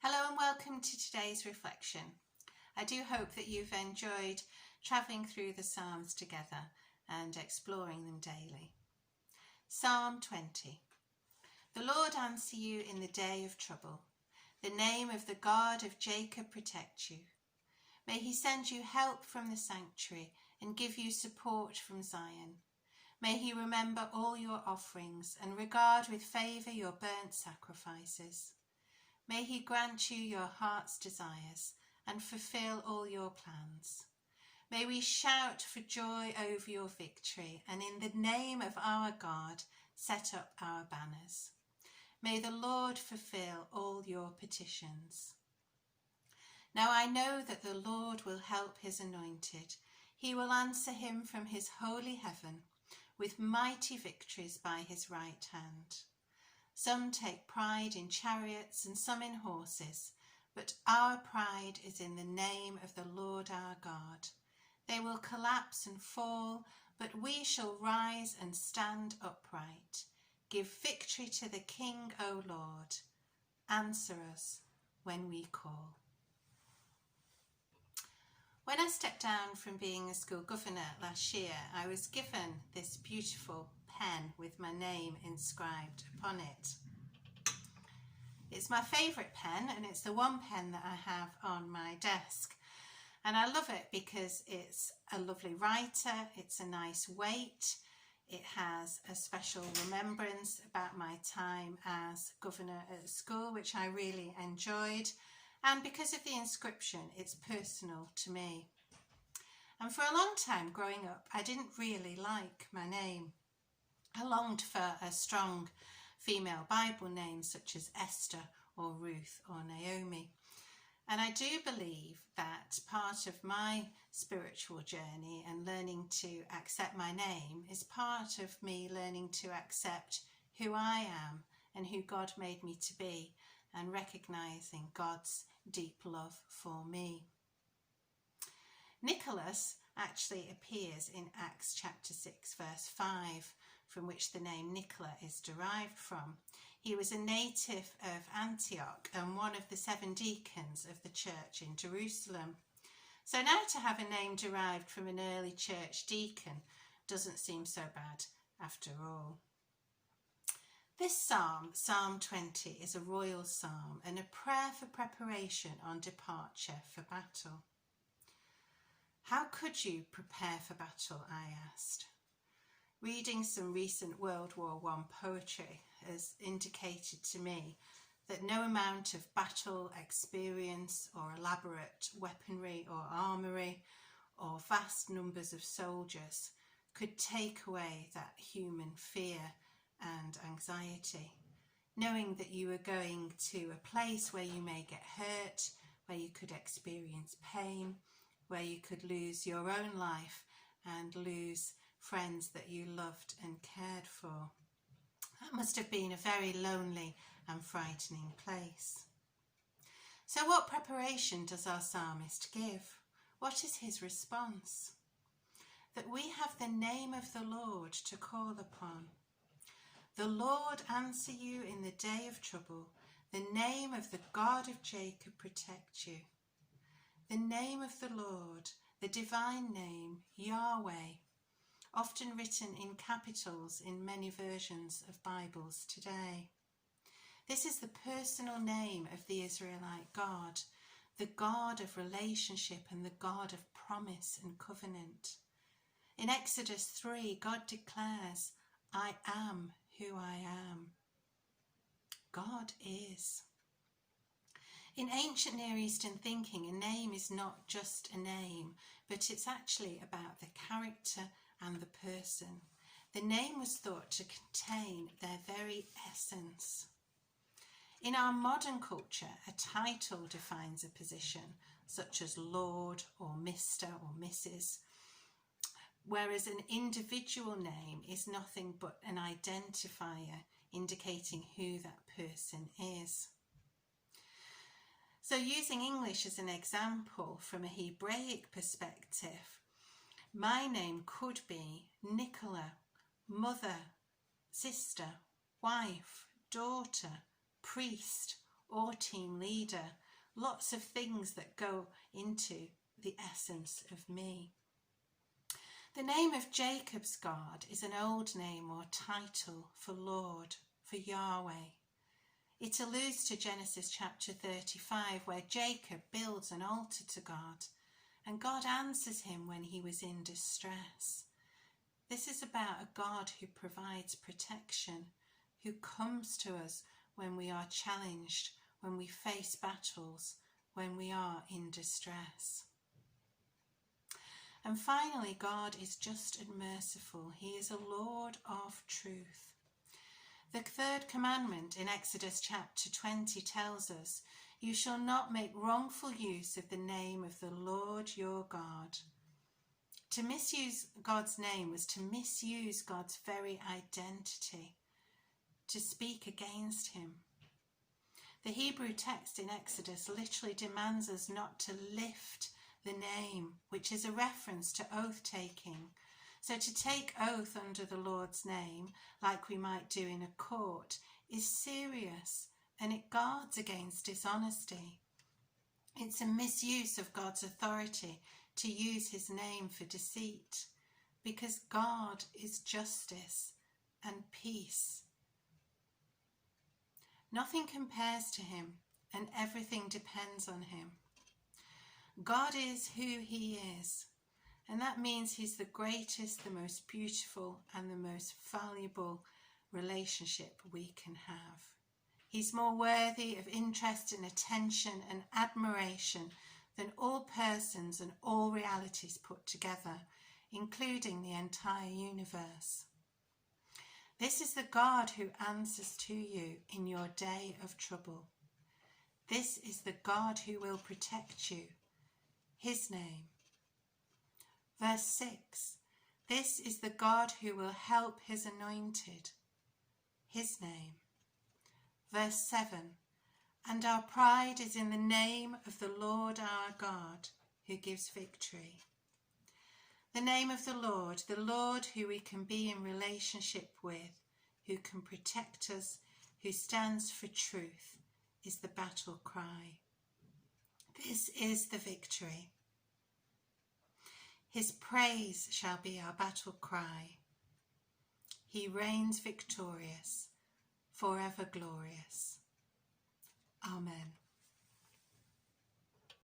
Hello and welcome to today's reflection. I do hope that you've enjoyed travelling through the Psalms together and exploring them daily. Psalm 20. The Lord answer you in the day of trouble. The name of the God of Jacob protect you. May he send you help from the sanctuary and give you support from Zion. May he remember all your offerings and regard with favour your burnt sacrifices. May he grant you your heart's desires and fulfill all your plans. May we shout for joy over your victory and in the name of our God set up our banners. May the Lord fulfill all your petitions. Now I know that the Lord will help his anointed. He will answer him from his holy heaven with mighty victories by his right hand. Some take pride in chariots and some in horses, but our pride is in the name of the Lord our God. They will collapse and fall, but we shall rise and stand upright. Give victory to the King, O Lord. Answer us when we call. When I stepped down from being a school governor last year, I was given this beautiful pen with my name inscribed upon it. It's my favourite pen and it's the one pen that I have on my desk. And I love it because it's a lovely writer, it's a nice weight, it has a special remembrance about my time as governor at school, which I really enjoyed. And because of the inscription, it's personal to me. And for a long time growing up, I didn't really like my name. I longed for a strong female Bible name such as Esther or Ruth or Naomi. And I do believe that part of my spiritual journey and learning to accept my name is part of me learning to accept who I am and who God made me to be and recognising God's deep love for me. Nicholas actually appears in Acts chapter 6 verse 5, from which the name Nicola is derived from. He was a native of Antioch and one of the 7 deacons of the church in Jerusalem. So now to have a name derived from an early church deacon doesn't seem so bad after all. This psalm, Psalm 20, is a royal psalm and a prayer for preparation on departure for battle. How could you prepare for battle, I asked. Reading some recent World War I poetry has indicated to me that no amount of battle experience or elaborate weaponry or armoury or vast numbers of soldiers could take away that human fear and anxiety, knowing that you are going to a place where you may get hurt, where you could experience pain, where you could lose your own life and lose friends that you loved and cared for. That must have been a very lonely and frightening place. So what preparation does our psalmist give? What is his response? That we have the name of the Lord to call upon. The Lord answer you in the day of trouble. The name of the God of Jacob protect you. The name of the Lord, the divine name, Yahweh, often written in capitals in many versions of Bibles today. This is the personal name of the Israelite God, the God of relationship and the God of promise and covenant. In Exodus 3, God declares, I am who I am. God is. In ancient Near Eastern thinking, a name is not just a name, but it's actually about the character and the person. The name was thought to contain their very essence. In our modern culture, a title defines a position, such as Lord or Mr. or Mrs., whereas an individual name is nothing but an identifier indicating who that person is. So using English as an example from a Hebraic perspective, my name could be Nicola, mother, sister, wife, daughter, priest, or team leader. Lots of things that go into the essence of me. The name of Jacob's God is an old name or title for Lord, for Yahweh. It alludes to Genesis chapter 35, where Jacob builds an altar to God, and God answers him when he was in distress. This is about a God who provides protection, who comes to us when we are challenged, when we face battles, when we are in distress. And finally, God is just and merciful. He is a Lord of truth. The third commandment in Exodus chapter 20 tells us, "You shall not make wrongful use of the name of the Lord your God." To misuse God's name was to misuse God's very identity, to speak against him. The Hebrew text in Exodus literally demands us not to lift the name, which is a reference to oath-taking. So to take oath under the Lord's name, like we might do in a court, is serious, and it guards against dishonesty. It's a misuse of God's authority to use his name for deceit, because God is justice and peace. Nothing compares to him, and everything depends on him. God is who he is, and that means he's the greatest, the most beautiful, and the most valuable relationship we can have. He's more worthy of interest and attention and admiration than all persons and all realities put together, including the entire universe. This is the God who answers to you in your day of trouble. This is the God who will protect you. His name. Verse 6. This is the God who will help his anointed. His name. Verse 7. And our pride is in the name of the Lord our God, who gives victory. The name of the Lord who we can be in relationship with, who can protect us, who stands for truth, is the battle cry. This is the victory. His praise shall be our battle cry. He reigns victorious, forever glorious. Amen.